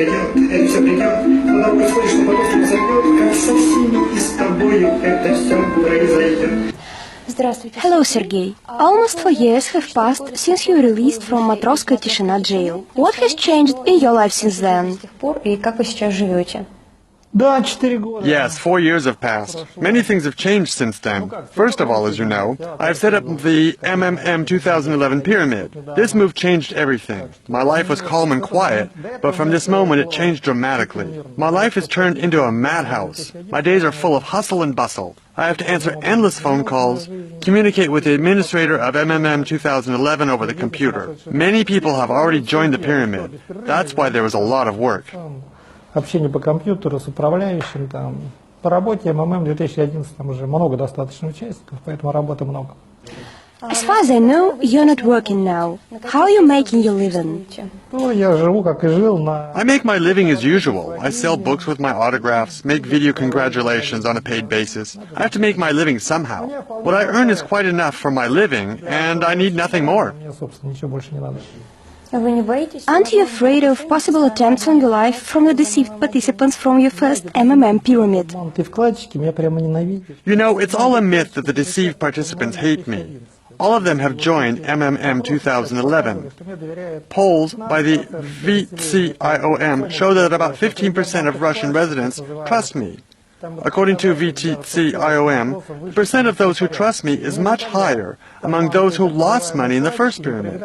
придет, это все придет, но происходит, что потом все зайдет, как со всеми и с тобою это все произойдет. Hello, Sergey. Almost 4 years have passed since you were released from Matroskaya Tishina jail. What has changed in your life since then? Yes, 4 years have passed. Many things have changed since then. First of all, as you know, I've set up the MMM 2011 pyramid. This move changed everything. My life was calm and quiet, but from this moment it changed dramatically. My life has turned into a madhouse. My days are full of hustle and bustle. I have to answer endless phone calls, communicate with the administrator of MMM 2011 over the computer. Many people have already joined the pyramid. That's why there was a lot of work. Общение по компьютеру с управляющим, там, по работе МММ 2011 там уже много достаточно участников, поэтому работы много. As far as I know, you're not working now. How are you making your living? Ну, я живу, как и жил, на... I make my living as usual. I sell books with my autographs, make video congratulations on a paid basis. I have to make my living somehow. What I earn is quite enough for my living, and I need nothing more. Мне, собственно, ничего больше не надо. Aren't you afraid of possible attempts on your life from the deceived participants from your first MMM pyramid? Ты вкладчики меня прямо ненавидят. You know, it's all a myth that the deceived participants hate me. All of them have joined MMM 2011. Polls by the VTCIOM show that about 15% of Russian residents trust me. According to VTCIOM, the percent of those who trust me is much higher among those who lost money in the first pyramid.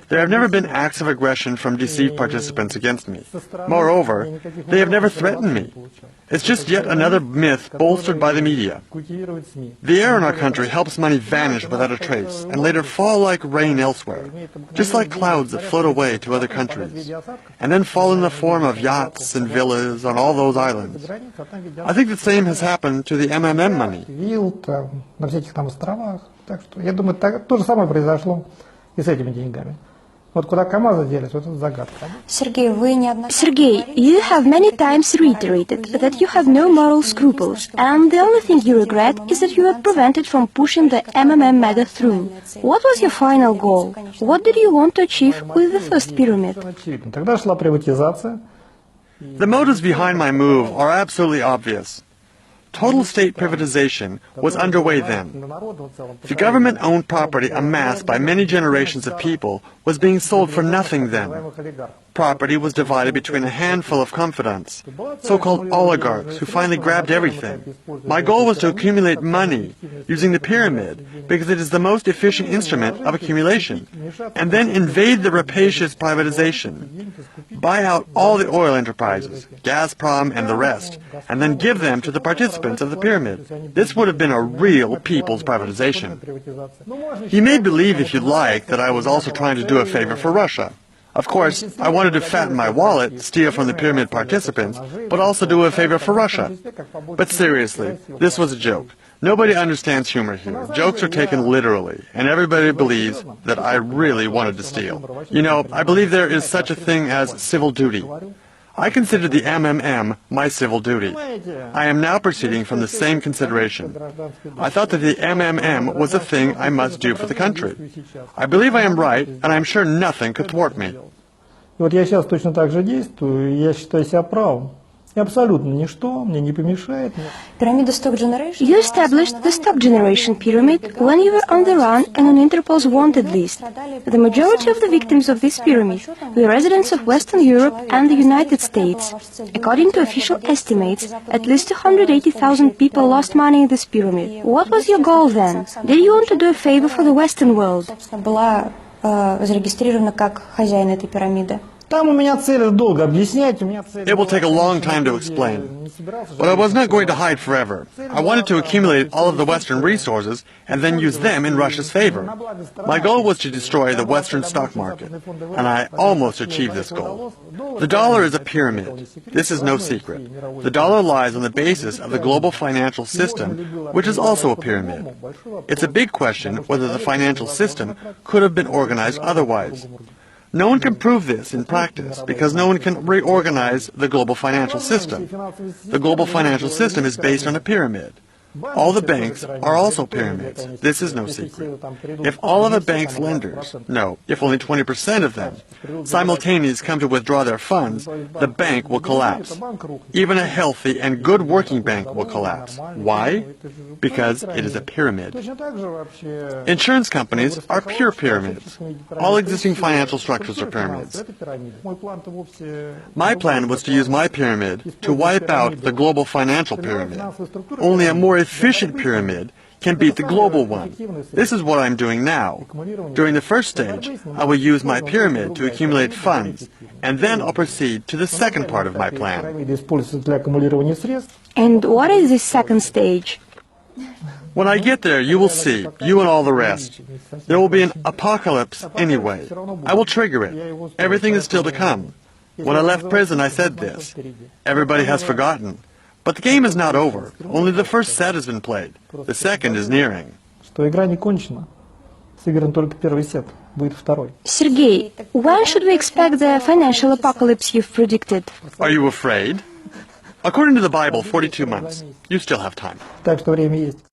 There have never been acts of aggression from deceived participants against me. Moreover, they have never threatened me. It's just yet another myth bolstered by the media. The air in our country helps money vanish without a trace and later fall like rain elsewhere, just like clouds that float away to other countries, and then fall in the form of yachts and villas on all those islands. I think the same has happened to the MMM money. Вилл там, на всяких там островах. Так что, я думаю, то же самое произошло и с этими деньгами. Вот куда КамАЗы делись, вот это загадка. Sergey, you have many times reiterated that you have no moral scruples, and the only thing you regret is that you were prevented from pushing the MMM mega through. What was your final goal? What did you want to achieve with the first pyramid? Тогда шла приватизация. The motives behind my move are absolutely obvious. Total state privatization was underway then. The government-owned property amassed by many generations of people was being sold for nothing then. Property was divided between a handful of confidants, so-called oligarchs who finally grabbed everything. My goal was to accumulate money using the pyramid because it is the most efficient instrument of accumulation, and then invade the rapacious privatization, buy out all the oil enterprises, Gazprom and the rest, and then give them to the participants of the pyramid. This would have been a real people's privatization. You may believe, if you like, that I was also trying to do a favor for Russia. Of course, I wanted to fatten my wallet, steal from the pyramid participants, but also do a favor for Russia. But seriously, this was a joke. Nobody understands humor here. Jokes are taken literally, and everybody believes that I really wanted to steal. You know, I believe there is such a thing as civil duty. I consider the MMM my civil duty. I am now proceeding from the same consideration. I thought that the MMM was a thing I must do for the country. I believe I am right, and I am sure nothing could thwart me. Вот я сейчас точно так же действую, и я считаю себя правым. И абсолютно ничто мне не помешает. You established the Stock Generation Pyramid when you were on the run and on Interpol's wanted list. The majority of the victims of this pyramid were residents of Western Europe and the United States. According to official estimates, at least 280,000 people lost money in this pyramid. What was your goal then? Did you want to do a favor for the Western world? Там у меня цель долго объяснять. It will take a long time to explain. But I was not going to hide forever. I wanted to accumulate all of the Western resources and then use them in Russia's favor. My goal was to destroy the Western stock market, and I almost achieved this goal. The dollar is a pyramid. This is no secret. The dollar lies on the basis of the global financial system, which is also a pyramid. It's a big question whether the financial system could have been organized otherwise. No one can prove this in practice because no one can reorganize the global financial system. The global financial system is based on a pyramid. All the banks are also pyramids. This is no secret. If all of a bank's lenders, no, if only 20% of them, simultaneously come to withdraw their funds, the bank will collapse. Even a healthy and good working bank will collapse. Why? Because it is a pyramid. Insurance companies are pure pyramids. All existing financial structures are pyramids. My plan was to use my pyramid to wipe out the global financial pyramid. Only a more efficient pyramid can beat the global one. This is what I'm doing now. During the first stage, I will use my pyramid to accumulate funds, and then I'll proceed to the second part of my plan. And what is this second stage? When I get there, you will see, you and all the rest. There will be an apocalypse anyway. I will trigger it. Everything is still to come. When I left prison, I said this. Everybody has forgotten. But the game is not over. Only the first set has been played. The second is nearing. Sergei, when should we expect the financial apocalypse you've predicted? Are you afraid? According to the Bible, 42 months. You still have time. Так что время есть.